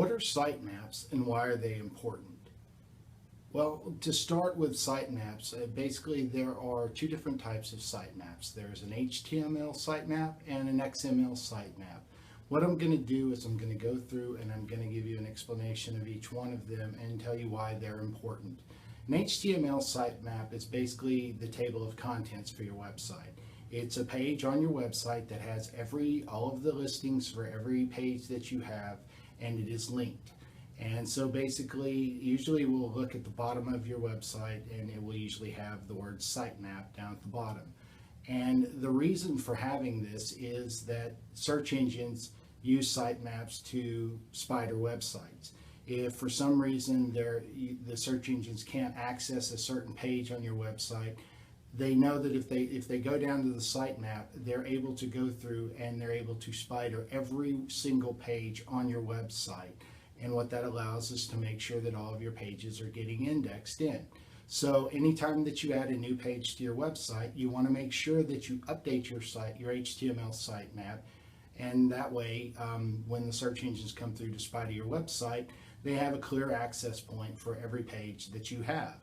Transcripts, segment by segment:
What are sitemaps and why are they important? Well, to start with sitemaps, basically there are two different types of sitemaps. There's an HTML sitemap and an XML sitemap. What I'm going to do is I'm going to go through and I'm going to give you an explanation of each one of them and tell you why they're important. An HTML sitemap is basically the table of contents for your website. It's a page on your website that has all of the listings for every page that you have, and it is linked. And so basically, usually we'll look at the bottom of your website and it will usually have the word sitemap down at the bottom. And the reason for having this is that search engines use sitemaps to spider websites. If for some reason the search engines can't access a certain page on your website, they know that if they go down to the sitemap, they're able to go through and they're able to spider every single page on your website. And what that allows is to make sure that all of your pages are getting indexed in. So anytime that you add a new page to your website, you want to make sure that you update your site, your HTML sitemap, and that way when the search engines come through to spider your website, they have a clear access point for every page that you have.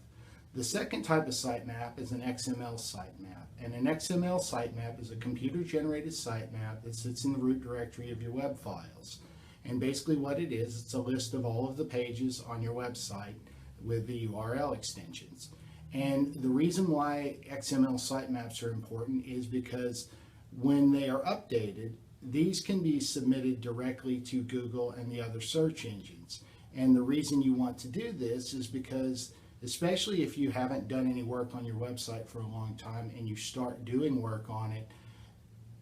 The second type of sitemap is an XML sitemap, and an XML sitemap is a computer-generated sitemap that sits in the root directory of your web files. And basically what it is, it's a list of all of the pages on your website with the URL extensions. And the reason why XML sitemaps are important is because when they are updated, these can be submitted directly to Google and the other search engines. And the reason you want to do this is because, especially if you haven't done any work on your website for a long time and you start doing work on it,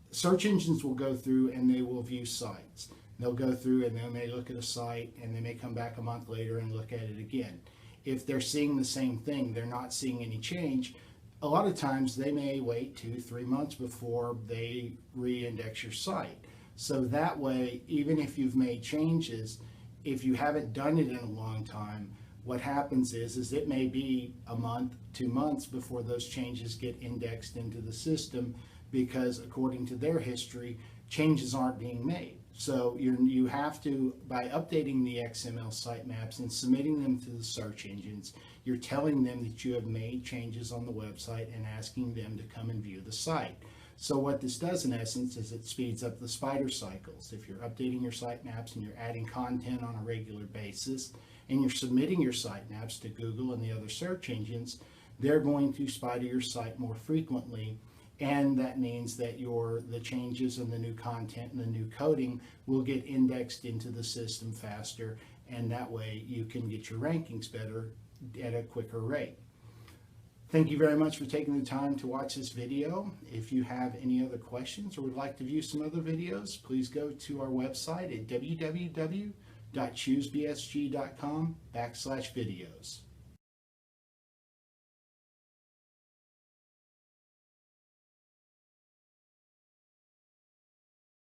search engines will go through and they will view sites. They'll go through and they may look at a site and they may come back a month later and look at it again. If they're seeing the same thing, they're not seeing any change, a lot of times they may wait 2-3 months before they re-index your site. So that way, even if you've made changes, if you haven't done it in a long time, what happens is it may be a month, 2 months before those changes get indexed into the system, because according to their history, changes aren't being made. So you have to, by updating the XML sitemaps and submitting them to the search engines, you're telling them that you have made changes on the website and asking them to come and view the site. So what this does in essence is it speeds up the spider cycles. If you're updating your sitemaps and you're adding content on a regular basis and you're submitting your sitemaps to Google and the other search engines, they're going to spider your site more frequently. And that means that the changes and the new content and the new coding will get indexed into the system faster, and that way you can get your rankings better at a quicker rate. Thank you very much for taking the time to watch this video. If you have any other questions or would like to view some other videos, please go to our website at www.choosebsg.com/videos.